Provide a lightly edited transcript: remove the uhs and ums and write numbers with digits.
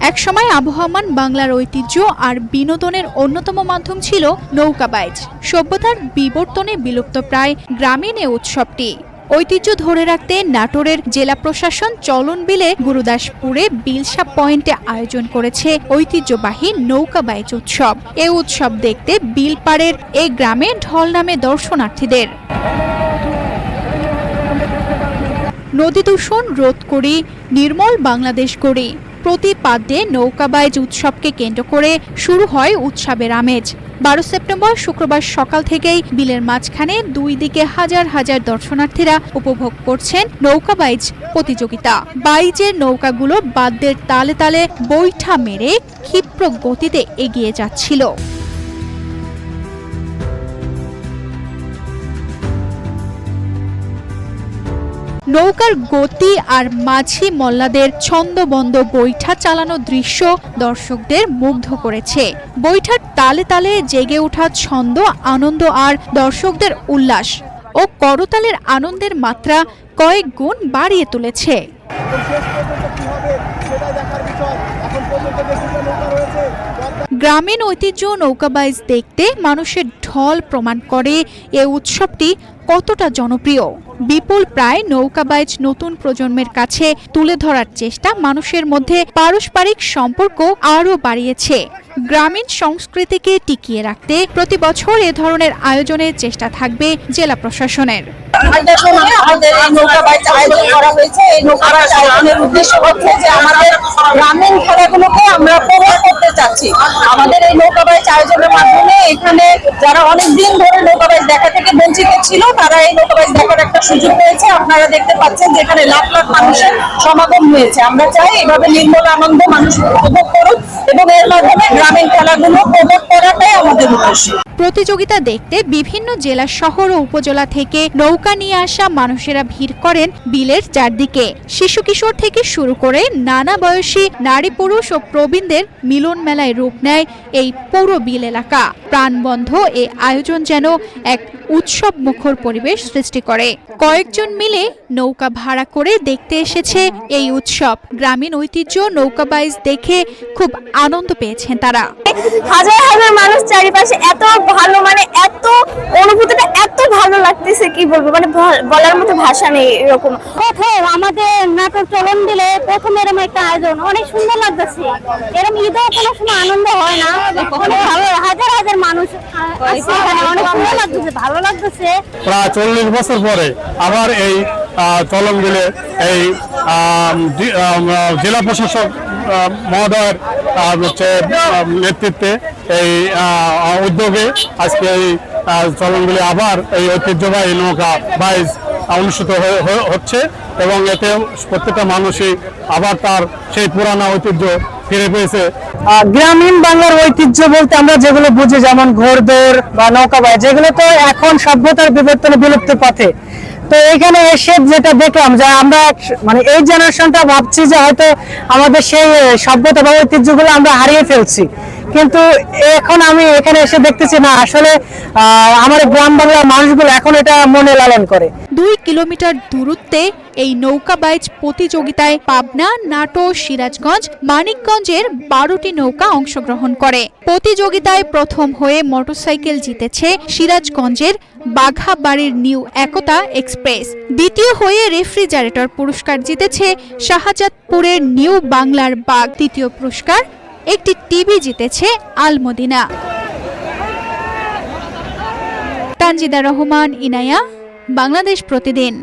একসময় আবহমান বাংলার ঐতিহ্য আর বিনোদনের অন্যতম মাধ্যম ছিল নৌকাবাইজ। সভ্যতার বিবর্তনে বিলুপ্তপ্রায় গ্রামীণ এ উৎসবটি ঐতিহ্য ধরে রাখতে নাটোরের জেলা প্রশাসন চলন বিলে গুরুদাসপুরে বিলসা পয়েন্টে আয়োজন করেছে ঐতিহ্যবাহী নৌকাবাইজ উৎসব। এ উৎসব দেখতে বিলপাড়ের এ গ্রামে ঢল নামে দর্শনার্থীদের। নদী দূষণ রোধ করি, নির্মল বাংলাদেশ গড়ি প্রতি পাদ্যে নৌকাবাইজ উৎসবকে কেন্দ্র করে শুরু হয় উৎসবের আমেজ। 12 সেপ্টেম্বর শুক্রবার সকাল থেকেই বিলের মাঝখানে দুই দিকে হাজার হাজার দর্শনার্থীরা উপভোগ করছেন নৌকাবাইজ প্রতিযোগিতা। বাইজের নৌকাগুলো বাদ্যের তালে তালে বৈঠা মেরে ক্ষিপ্র গতিতে এগিয়ে যাচ্ছিল। নৌকার গতি আর মাঝি মল্লাদের ছন্দবন্দ বৈঠা চালানো দৃশ্য দর্শকদের মুগ্ধ করেছে। বৈঠার তালে তালে জেগে ওঠা ছন্দ, আনন্দ আর দর্শকদের উল্লাস ও করতালের আনন্দের মাত্রা কয়েক গুণ বাড়িয়ে তুলেছে। গ্রামীণ ঐতিহ্য নৌকাবাইজ দেখতে মানুষের ঢল প্রমাণ করে এ উৎসবটি কতটা জনপ্রিয়। বিপুল প্রায় নৌকাবাইজ নতুন প্রজন্মের কাছে তুলে ধরার চেষ্টা মানুষের মধ্যে পারস্পরিক সম্পর্ক আরও বাড়িয়েছে। গ্রামীণ সংস্কৃতিকে টিকিয়ে রাখতে প্রতি বছর এ ধরনের আয়োজনের চেষ্টা থাকবে জেলা প্রশাসনের। আমাদের এই নৌকাবাইজ আয়োজন করা হয়েছে। এই নৌকাবাইজ আয়োজনের উদ্দেশ্য হচ্ছে যে আমাদের গ্রামীণ খেলাগুলোকে আমরা প্রমোট করতে চাচ্ছি। আমাদের এই নৌকাবাইজ আয়োজনের মাধ্যমে এখানে যারা অনেক দিন ধরে নৌকাবাইজ দেখা থেকে বঞ্চিত ছিল তারা এই নৌকাবাইজ দেখার একটা সুযোগ পেয়েছে। আপনারা দেখতে পাচ্ছেন যে এখানে লাখ লাখ মানুষের সমাগম হয়েছে। আমরা চাই এভাবে নির্মল আনন্দ মানুষ উপভোগ করুক এবং এর মাধ্যমে গ্রামীণ খেলাগুলো প্রমোট করাটাই আমাদের উদ্দেশ্য। প্রতিযোগিতা দেখতে বিভিন্ন জেলা, শহর ও উপজেলা থেকে নৌকা নিয়ে আসা মানুষেরা ভিড় করেন বিলের চারদিকে। শিশু কিশোর থেকে শুরু করে নানা বয়সী নারী পুরুষ ও প্রবীণদের মিলন মেলায় রূপ নেয় এই পুরো বিল এলাকা। প্রাণবন্ধ এ আয়োজন যেন এক উৎসব মুখর পরিবেশ সৃষ্টি করে। কয়েকজন মিলে নৌকা ভাড়া করে দেখতে এসেছে এই উৎসব। গ্রামীণ ঐতিহ্য নৌকাবাইজ দেখে খুব আনন্দ পেয়েছেন তারা। হাজার হাজার মানুষ চারিপাশে, এত ভালো, মানে এত অনুভূতিটা এত ভালো লাগতেছে, কি বলবো, মানে বলার মতো ভাষা নেই। এরকম প্রথম আমাদের নাটোর চলন দিলে প্রথম এরকম একটা আয়োজন, অনেক সুন্দর লাগতেছে। এরকম ঈদেও কোনো সময় আনন্দ হয় না, হাজার হাজার মানুষ আসছে এখানে, অনেক সুন্দর লাগতেছে, ভালো লাগতেছে। প্রায় 40 বছর পরে আবার এই চলন দিলে এই জেলা প্রশাসক মহোদয়ের নেতৃত্বে এই উদ্যোগে আজকে এই চলনগুলি আবার এই ঐতিহ্যবাহী নৌকা বাইজ অনুষ্ঠিত হচ্ছে এবং এতে প্রত্যেকটা মানুষই আবার তার সেই পুরানো ঐতিহ্য ফিরে পেয়েছে। গ্রামীণ বাংলার ঐতিহ্য বলতে আমরা যেগুলো বুঝি, যেমন ঘোড়দৌড় বা নৌকাবাইজ, যেগুলো তো এখন সভ্যতার বিবর্তনে বিলুপ্ত পথে। তো এখানে এসে যেটা দেখলাম যে আমরা মানে এই জেনারেশনটা ভাবছি যে হয়তো আমাদের সেই সভ্যতা বা ঐতিহ্যগুলো আমরা হারিয়ে ফেলছি, কিন্তু এখন আমি এখানে এসে দেখতেছি না, আসলে আমাদের গ্রাম বাংলার মানুষগুলো এখন এটা মনে লালন করে। 2 কিলোমিটার দূরত্বে এই নৌকাবাইজ প্রতিযোগিতায় পাবনা, নাটোর, সিরাজগঞ্জ, মানিকগঞ্জের 12টি নৌকা অংশগ্রহণ করে। প্রতিযোগিতায় প্রথম হয়ে মোটরসাইকেল জিতেছে সিরাজগঞ্জের বাঘাবাড়ির নিউ একতা এক্সপ্রেস। দ্বিতীয় হয়ে রেফ্রিজারেটর পুরস্কার জিতেছে শাহজাদপুরের নিউ বাংলার বাঘ। তৃতীয় পুরস্কার একটি টিভি জিতেছে আলমদিনা। তানজিদা রহমান, ইনায়া, বাংলাদেশ প্রতিদিন।